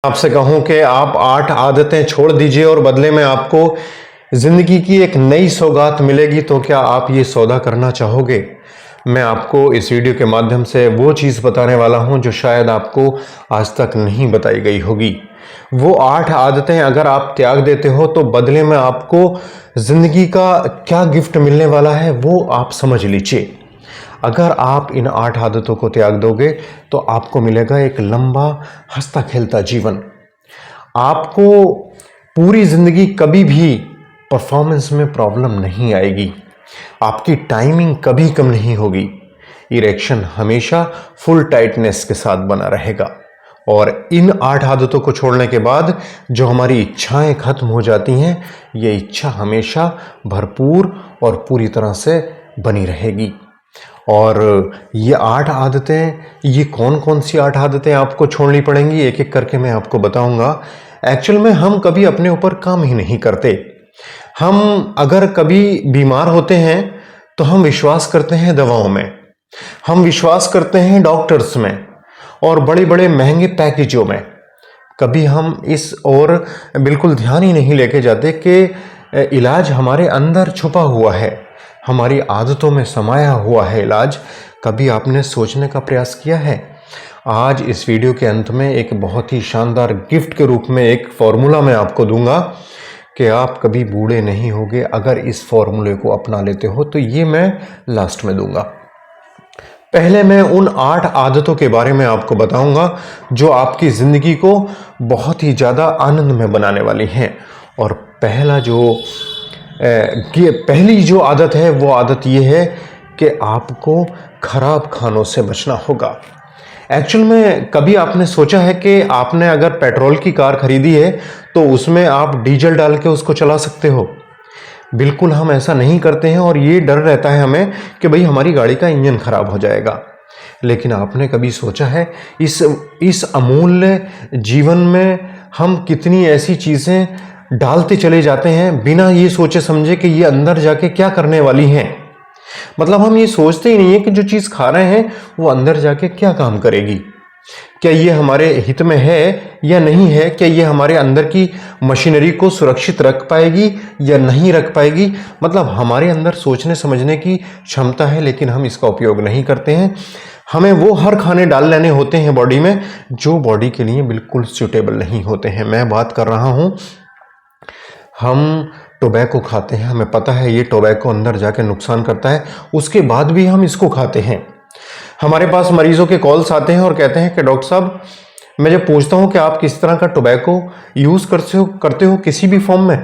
आपसे कहूं कि आप 8 आदतें छोड़ दीजिए और बदले में आपको जिंदगी की एक नई सौगात मिलेगी, तो क्या आप ये सौदा करना चाहोगे? मैं आपको इस वीडियो के माध्यम से वो चीज़ बताने वाला हूं जो शायद आपको आज तक नहीं बताई गई होगी। वो 8 आदतें अगर आप त्याग देते हो तो बदले में आपको जिंदगी का क्या गिफ्ट मिलने वाला है वो आप समझ लीजिए। अगर आप इन 8 आदतों को त्याग दोगे तो आपको मिलेगा एक लंबा हंसता खेलता जीवन। आपको पूरी जिंदगी कभी भी परफॉर्मेंस में प्रॉब्लम नहीं आएगी। आपकी टाइमिंग कभी कम नहीं होगी। इरेक्शन हमेशा फुल टाइटनेस के साथ बना रहेगा। और इन 8 आदतों को छोड़ने के बाद जो हमारी इच्छाएं खत्म हो जाती हैं, ये इच्छा हमेशा भरपूर और पूरी तरह से बनी रहेगी। और ये 8 आदतें, ये कौन कौन सी 8 आदतें आपको छोड़नी पड़ेंगी, एक एक करके मैं आपको बताऊंगा। एक्चुअल में हम कभी अपने ऊपर काम ही नहीं करते। हम अगर कभी बीमार होते हैं तो हम विश्वास करते हैं दवाओं में, हम विश्वास करते हैं डॉक्टर्स में और बड़े बड़े महंगे पैकेजों में। कभी हम इस ओर बिल्कुल ध्यान ही नहीं लेके जाते कि इलाज हमारे अंदर छुपा हुआ है, हमारी आदतों में समाया हुआ है इलाज। कभी आपने सोचने का प्रयास किया है? आज इस वीडियो के अंत में एक बहुत ही शानदार गिफ्ट के रूप में एक फॉर्मूला मैं आपको दूंगा कि आप कभी बूढ़े नहीं होगे अगर इस फॉर्मूले को अपना लेते हो। तो ये मैं लास्ट में दूंगा। पहले मैं उन 8 आदतों के बारे में आपको बताऊंगा जो आपकी जिंदगी को बहुत ही ज्यादा आनंद में बनाने वाली हैं। और पहली जो आदत है वो आदत ये है कि आपको खराब खानों से बचना होगा। एक्चुअल में कभी आपने सोचा है कि आपने अगर पेट्रोल की कार खरीदी है तो उसमें आप डीजल डाल के उसको चला सकते हो? बिल्कुल हम ऐसा नहीं करते हैं और ये डर रहता है हमें कि भाई हमारी गाड़ी का इंजन खराब हो जाएगा। लेकिन आपने कभी सोचा है इस अमूल्य जीवन में हम कितनी ऐसी चीजें डालते चले जाते हैं बिना ये सोचे समझे कि ये अंदर जाके क्या करने वाली हैं। मतलब हम ये सोचते ही नहीं है कि जो चीज खा रहे हैं वो अंदर जाके क्या काम करेगी, क्या ये हमारे हित में है या नहीं है, क्या ये हमारे अंदर की मशीनरी को सुरक्षित रख पाएगी या नहीं रख पाएगी। मतलब हमारे अंदर सोचने समझने की क्षमता है लेकिन हम इसका उपयोग नहीं करते हैं। हमें वो हर खाने डाल लेने होते हैं बॉडी में जो बॉडी के लिए बिल्कुल सूटेबल नहीं होते हैं। मैं बात कर रहा हूं, हम टोबैको खाते हैं, हमें पता है ये टोबैको अंदर जाके नुकसान करता है, उसके बाद भी हम इसको खाते हैं। हमारे पास मरीजों के कॉल्स आते हैं और कहते हैं कि डॉक्टर साहब, मैं जब पूछता हूं कि आप किस तरह का टोबैको यूज करते हो किसी भी फॉर्म में,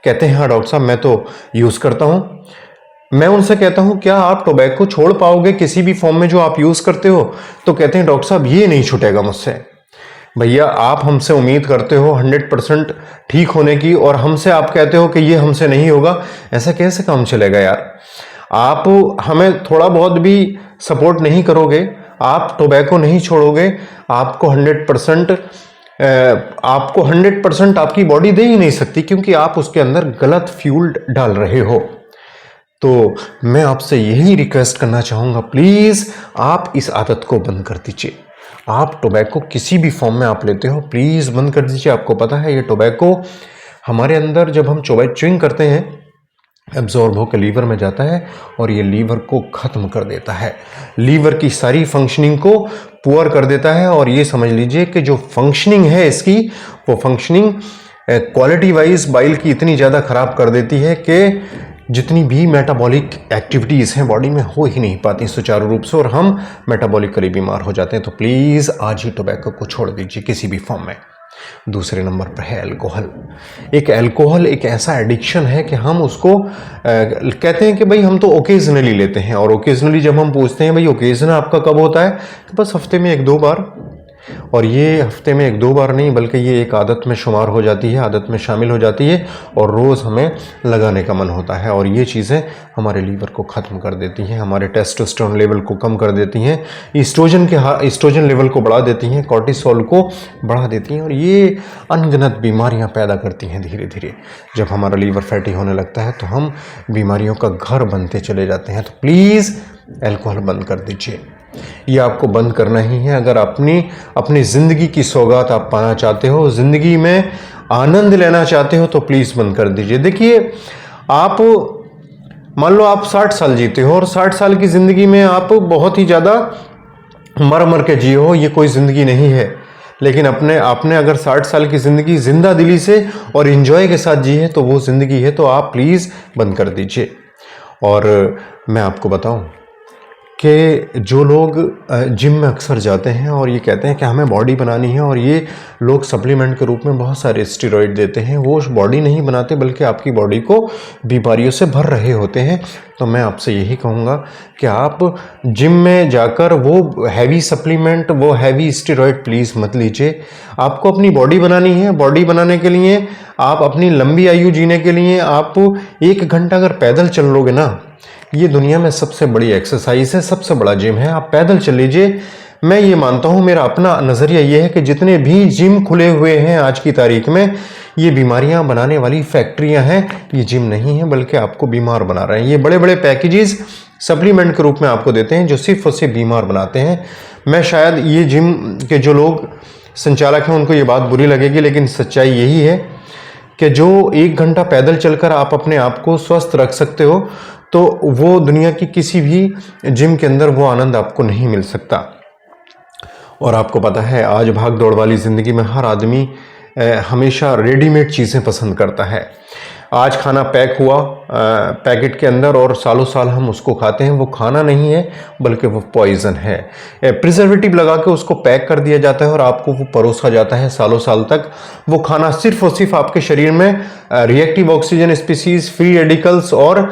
कहते हैं हाँ डॉक्टर साहब मैं तो यूज करता हूं। मैं उनसे कहता हूं क्या आप टोबैको छोड़ पाओगे किसी भी फॉर्म में जो आप यूज करते हो? तो कहते हैं डॉक्टर साहब ये नहीं छूटेगा मुझसे। भैया आप हमसे उम्मीद करते हो 100% ठीक होने की और हमसे आप कहते हो कि ये हमसे नहीं होगा। ऐसा कैसे काम चलेगा यार? आप हमें थोड़ा बहुत भी सपोर्ट नहीं करोगे, आप टोबैको नहीं छोड़ोगे, आपको 100% आपकी बॉडी दे ही नहीं सकती क्योंकि आप उसके अंदर गलत फ्यूल डाल रहे हो। तो मैं आपसे यही रिक्वेस्ट करना चाहूंगा, प्लीज आप इस आदत को बंद कर दीजिए। आप टोबैको किसी भी फॉर्म में आप लेते हो प्लीज बंद कर दीजिए। आपको पता है ये टोबैको हमारे अंदर जब हम च्युइंग करते हैं एब्जॉर्ब होकर लीवर में जाता है और ये लीवर को खत्म कर देता है, लीवर की सारी फंक्शनिंग को पुअर कर देता है। और ये समझ लीजिए कि जो फंक्शनिंग है इसकी, वो फंक्शनिंग क्वालिटी वाइज बाइल की इतनी ज़्यादा खराब कर देती है कि जितनी भी मेटाबॉलिक एक्टिविटीज़ हैं बॉडी में हो ही नहीं पाती सुचारू रूप से और हम मेटाबॉलिकली बीमार हो जाते हैं। तो प्लीज़ आज ही टोबैको को छोड़ दीजिए किसी भी फॉर्म में। दूसरे नंबर पर है अल्कोहल। अल्कोहल एक ऐसा एडिक्शन है कि हम उसको कहते हैं कि भाई हम तो ओकेजनली लेते हैं। और ओकेजनली जब हम पूछते हैं भाई ओकेजन आपका कब होता है, तो बस हफ्ते में 1-2 बार। और ये हफ्ते में 1-2 बार नहीं बल्कि ये एक आदत में शुमार हो जाती है, आदत में शामिल हो जाती है और रोज़ हमें लगाने का मन होता है। और ये चीज़ें हमारे लीवर को ख़त्म कर देती हैं, हमारे टेस्टोस्टेरोन लेवल को कम कर देती हैं, ईस्ट्रोजन लेवल को बढ़ा देती हैं, कॉर्टिसोल को बढ़ा देती हैं और ये अनगिनत बीमारियां पैदा करती हैं धीरे धीरे। जब हमारा लीवर फैटी होने लगता है तो हम बीमारियों का घर बनते चले जाते हैं। तो प्लीज़ अल्कोहल बंद कर दीजिए। ये आपको बंद करना ही है। अगर अपनी ज़िंदगी की सौगात आप पाना चाहते हो, ज़िंदगी में आनंद लेना चाहते हो, तो प्लीज़ बंद कर दीजिए। देखिए, आप मान लो आप 60 साल जीते हो और 60 साल की ज़िंदगी में आप बहुत ही ज़्यादा मर मर के जिए हो, ये कोई ज़िंदगी नहीं है। लेकिन आपने अगर 60 साल की ज़िंदगी जिंदा दिली से और इंजॉय के साथ जी है, तो वो ज़िंदगी है, तो आप प्लीज़ बंद कर दीजिए। और मैं आपको बताऊं कि जो लोग जिम में अक्सर जाते हैं और ये कहते हैं कि हमें बॉडी बनानी है, और ये लोग सप्लीमेंट के रूप में बहुत सारे स्टेरॉइड देते हैं, वो बॉडी नहीं बनाते बल्कि आपकी बॉडी को बीमारियों से भर रहे होते हैं। तो मैं आपसे यही कहूँगा कि आप जिम में जाकर वो हैवी सप्लीमेंट, वो हैवी स्टेरॉइड प्लीज़ मत लीजिए। आपको अपनी बॉडी बनानी है। बॉडी बनाने के लिए, आप अपनी लंबी आयु जीने के लिए आप 1 घंटा अगर पैदल चल लोगे ना, ये दुनिया में सबसे बड़ी एक्सरसाइज है, सबसे बड़ा जिम है। आप पैदल चल लीजिए। मैं ये मानता हूँ, मेरा अपना नज़रिया ये है कि जितने भी जिम खुले हुए हैं आज की तारीख में, ये बीमारियां बनाने वाली फैक्ट्रियां हैं। ये जिम नहीं है, बल्कि आपको बीमार बना रहे हैं। ये बड़े बड़े पैकेजेस सप्लीमेंट के रूप में आपको देते हैं, जो सिर्फ और सिर्फ बीमार बनाते हैं। मैं शायद ये जिम के जो लोग संचालक हैं उनको ये बात बुरी लगेगी, लेकिन सच्चाई यही है कि जो 1 घंटा पैदल चलकर आप अपने आप को स्वस्थ रख सकते हो, तो वो दुनिया की किसी भी जिम के अंदर वो आनंद आपको नहीं मिल सकता। और आपको पता है, आज भाग दौड़ वाली ज़िंदगी में हर आदमी हमेशा रेडीमेड चीज़ें पसंद करता है। आज खाना पैक हुआ पैकेट के अंदर और सालों साल हम उसको खाते हैं। वो खाना नहीं है, बल्कि वो पॉइज़न है। प्रिजर्वेटिव लगा के उसको पैक कर दिया जाता है और आपको वो परोसा जाता है सालों साल तक। वो खाना सिर्फ और सिर्फ आपके शरीर में reactive oxygen species, free radicals और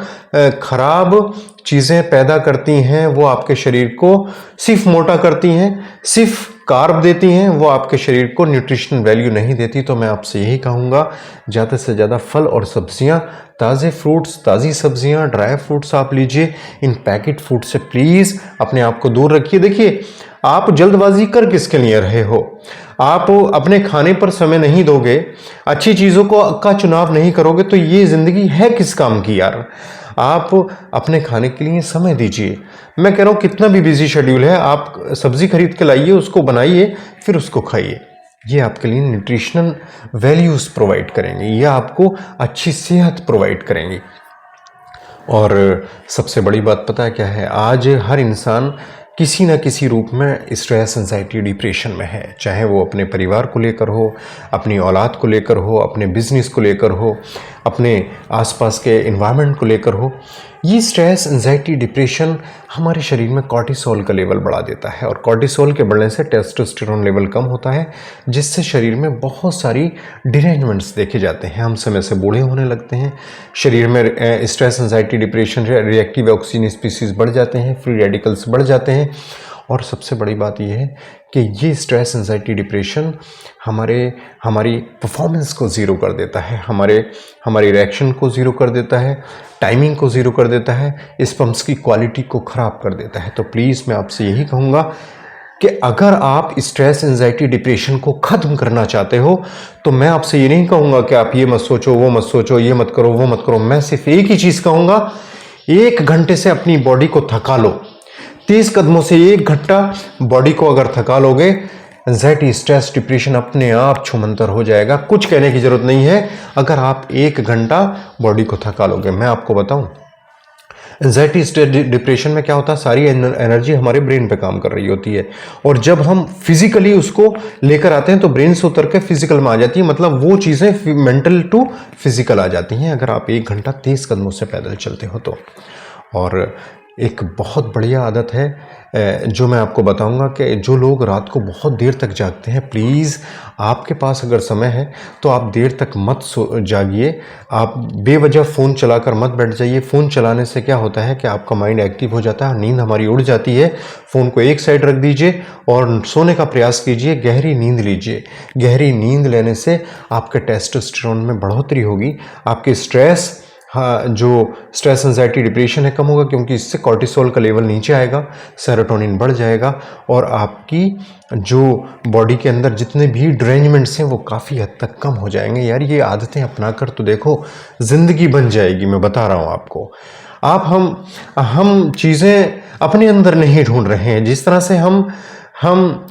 ख़राब चीज़ें पैदा करती हैं। वो आपके शरीर को सिर्फ मोटा करती हैं, सिर्फ कार्ब देती हैं, वो आपके शरीर को न्यूट्रिशनल वैल्यू नहीं देती। तो मैं आपसे यही कहूँगा, ज़्यादा से ज़्यादा फल और सब्जियाँ, ताज़े फ्रूट्स, ताज़ी सब्जियाँ, ड्राई फ्रूट्स आप लीजिए। इन पैकेट फूड से प्लीज़ अपने आप को दूर रखिए। देखिए, आप जल्दबाजी कर किसके लिए रहे हो? आप अपने खाने पर समय नहीं दोगे, अच्छी चीज़ों का चुनाव नहीं करोगे, तो ये ज़िंदगी है किस काम की यार? आप अपने खाने के लिए समय दीजिए। मैं कह रहा हूँ, कितना भी बिजी शेड्यूल है, आप सब्जी खरीद के लाइए, उसको बनाइए, फिर उसको खाइए। ये आपके लिए न्यूट्रिशनल वैल्यूज़ प्रोवाइड करेंगे, ये आपको अच्छी सेहत प्रोवाइड करेंगी। और सबसे बड़ी बात पता है क्या है? आज हर इंसान किसी न किसी रूप में स्ट्रेस, एंजाइटी, डिप्रेशन में है। चाहे वो अपने परिवार को लेकर हो, अपनी औलाद को लेकर हो, अपने बिजनेस को लेकर हो, अपने आसपास के एनवायरनमेंट को लेकर हो। ये स्ट्रेस, एंजाइटी, डिप्रेशन हमारे शरीर में कॉर्टिसोल का लेवल बढ़ा देता है, और कॉर्टिसोल के बढ़ने से टेस्टोस्टेरोन लेवल कम होता है, जिससे शरीर में बहुत सारी डिरेंजमेंट्स देखे जाते हैं। हम समय से बूढ़े होने लगते हैं, शरीर में stress, anxiety, depression, reactive oxygen species बढ़ जाते हैं, फ्री रेडिकल्स बढ़ जाते हैं। और सबसे बड़ी बात यह है कि ये स्ट्रेस, एंजाइटी, डिप्रेशन हमारी परफॉर्मेंस को ज़ीरो कर देता है, हमारी रिएक्शन को ज़ीरो कर देता है, टाइमिंग को ज़ीरो कर देता है, स्पम्स की क्वालिटी को ख़राब कर देता है। तो प्लीज़ मैं आपसे यही कहूँगा कि अगर आप स्ट्रेस, एंजाइटी, डिप्रेशन को ख़त्म करना चाहते हो, तो मैं आपसे ये नहीं कहूँगा कि आप ये मत सोचो, वो मत सोचो, ये मत करो, वो मत करो। मैं सिर्फ एक ही चीज़ कहूँगा, 1 घंटे से अपनी बॉडी को थका लो। 30 कदमों से 1 घंटा बॉडी को अगर थका लोगे, एंजाइटी, स्ट्रेस, डिप्रेशन अपने आप छूमंतर हो जाएगा। कुछ कहने की जरूरत नहीं है, अगर आप 1 घंटा बॉडी को थका लोगे। मैं आपको बताऊं, एंजाइटी, स्ट्रेस, डिप्रेशन में क्या होता है, सारी एनर्जी हमारे ब्रेन पे काम कर रही होती है, और जब हम फिजिकली उसको लेकर आते हैं तो ब्रेन से उतर के फिजिकल में आ जाती है। मतलब वो चीज़ें मेंटल टू फिजिकल आ जाती हैं अगर आप 1 घंटा 30 कदमों से पैदल चलते हो तो। और एक बहुत बढ़िया आदत है जो मैं आपको बताऊंगा, कि जो लोग रात को बहुत देर तक जागते हैं, प्लीज़ आपके पास अगर समय है तो आप देर तक मत जागिए। आप बेवजह फ़ोन चलाकर मत बैठ जाइए। फ़ोन चलाने से क्या होता है कि आपका माइंड एक्टिव हो जाता है, नींद हमारी उड़ जाती है। फ़ोन को एक साइड रख दीजिए और सोने का प्रयास कीजिए, गहरी नींद लीजिए। गहरी नींद लेने से आपके टेस्टोस्टेरोन में बढ़ोतरी होगी, आपके स्ट्रेस, जो स्ट्रेस, एंजाइटी, डिप्रेशन है, कम होगा, क्योंकि इससे कॉर्टिसोल का लेवल नीचे आएगा, सेरोटोनिन बढ़ जाएगा, और आपकी जो बॉडी के अंदर जितने भी ड्रेंजमेंट्स हैं वो काफ़ी हद तक कम हो जाएंगे। यार, ये आदतें अपना कर तो देखो, ज़िंदगी बन जाएगी। मैं बता रहा हूँ आपको। हम चीज़ें अपने अंदर नहीं ढूंढ रहे हैं। जिस तरह से हम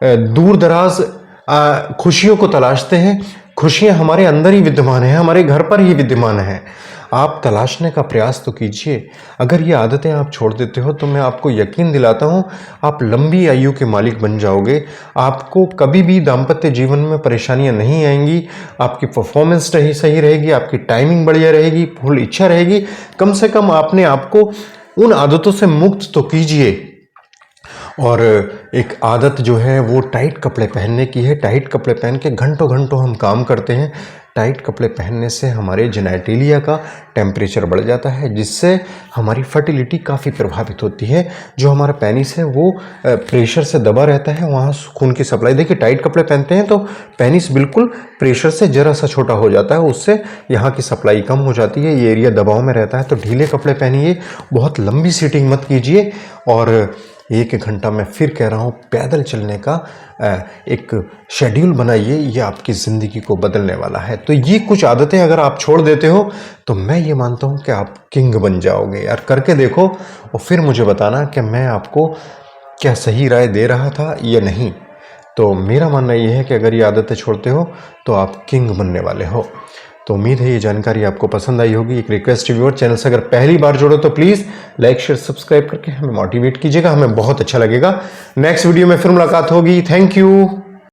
दूर दराज खुशियों को तलाशते हैं, खुशियां हमारे अंदर ही विद्यमान है, हमारे घर पर ही विद्यमान है। आप तलाशने का प्रयास तो कीजिए। अगर ये आदतें आप छोड़ देते हो तो मैं आपको यकीन दिलाता हूँ आप लंबी आयु के मालिक बन जाओगे। आपको कभी भी दाम्पत्य जीवन में परेशानियां नहीं आएंगी, आपकी परफॉर्मेंस सही रहेगी, आपकी टाइमिंग बढ़िया रहेगी, फुल इच्छा रहेगी। कम से कम आपने आपको उन आदतों से मुक्त तो कीजिए। और एक आदत जो है वो टाइट कपड़े पहनने की है। टाइट कपड़े पहन के घंटों घंटों हम काम करते हैं। टाइट कपड़े पहनने से हमारे जेनेटिलिया का टेम्परेचर बढ़ जाता है, जिससे हमारी फर्टिलिटी काफ़ी प्रभावित होती है। जो हमारा पेनिस है वो प्रेशर से दबा रहता है, वहाँ खून की सप्लाई। देखिए टाइट कपड़े पहनते हैं तो पेनिस बिल्कुल प्रेशर से जरा सा छोटा हो जाता है, उससे यहाँ की सप्लाई कम हो जाती है, ये एरिया दबाव में रहता है। तो ढीले कपड़े पहनिए, बहुत लंबी सीटिंग मत कीजिए। और 1 घंटा मैं फिर कह रहा हूँ पैदल चलने का एक शेड्यूल बनाइए, ये आपकी ज़िंदगी को बदलने वाला है। तो ये कुछ आदतें अगर आप छोड़ देते हो तो मैं ये मानता हूँ कि आप किंग बन जाओगे। यार करके देखो और फिर मुझे बताना कि मैं आपको क्या सही राय दे रहा था या नहीं। तो मेरा मानना ये है कि अगर ये आदतें छोड़ते हो तो आप किंग बनने वाले हो। तो उम्मीद है ये जानकारी आपको पसंद आई होगी। एक रिक्वेस्ट व्यूअर, चैनल से अगर पहली बार जुड़ो तो प्लीज़ लाइक शेयर सब्सक्राइब करके हमें मोटिवेट कीजिएगा, हमें बहुत अच्छा लगेगा। नेक्स्ट वीडियो में फिर मुलाकात होगी। Thank you.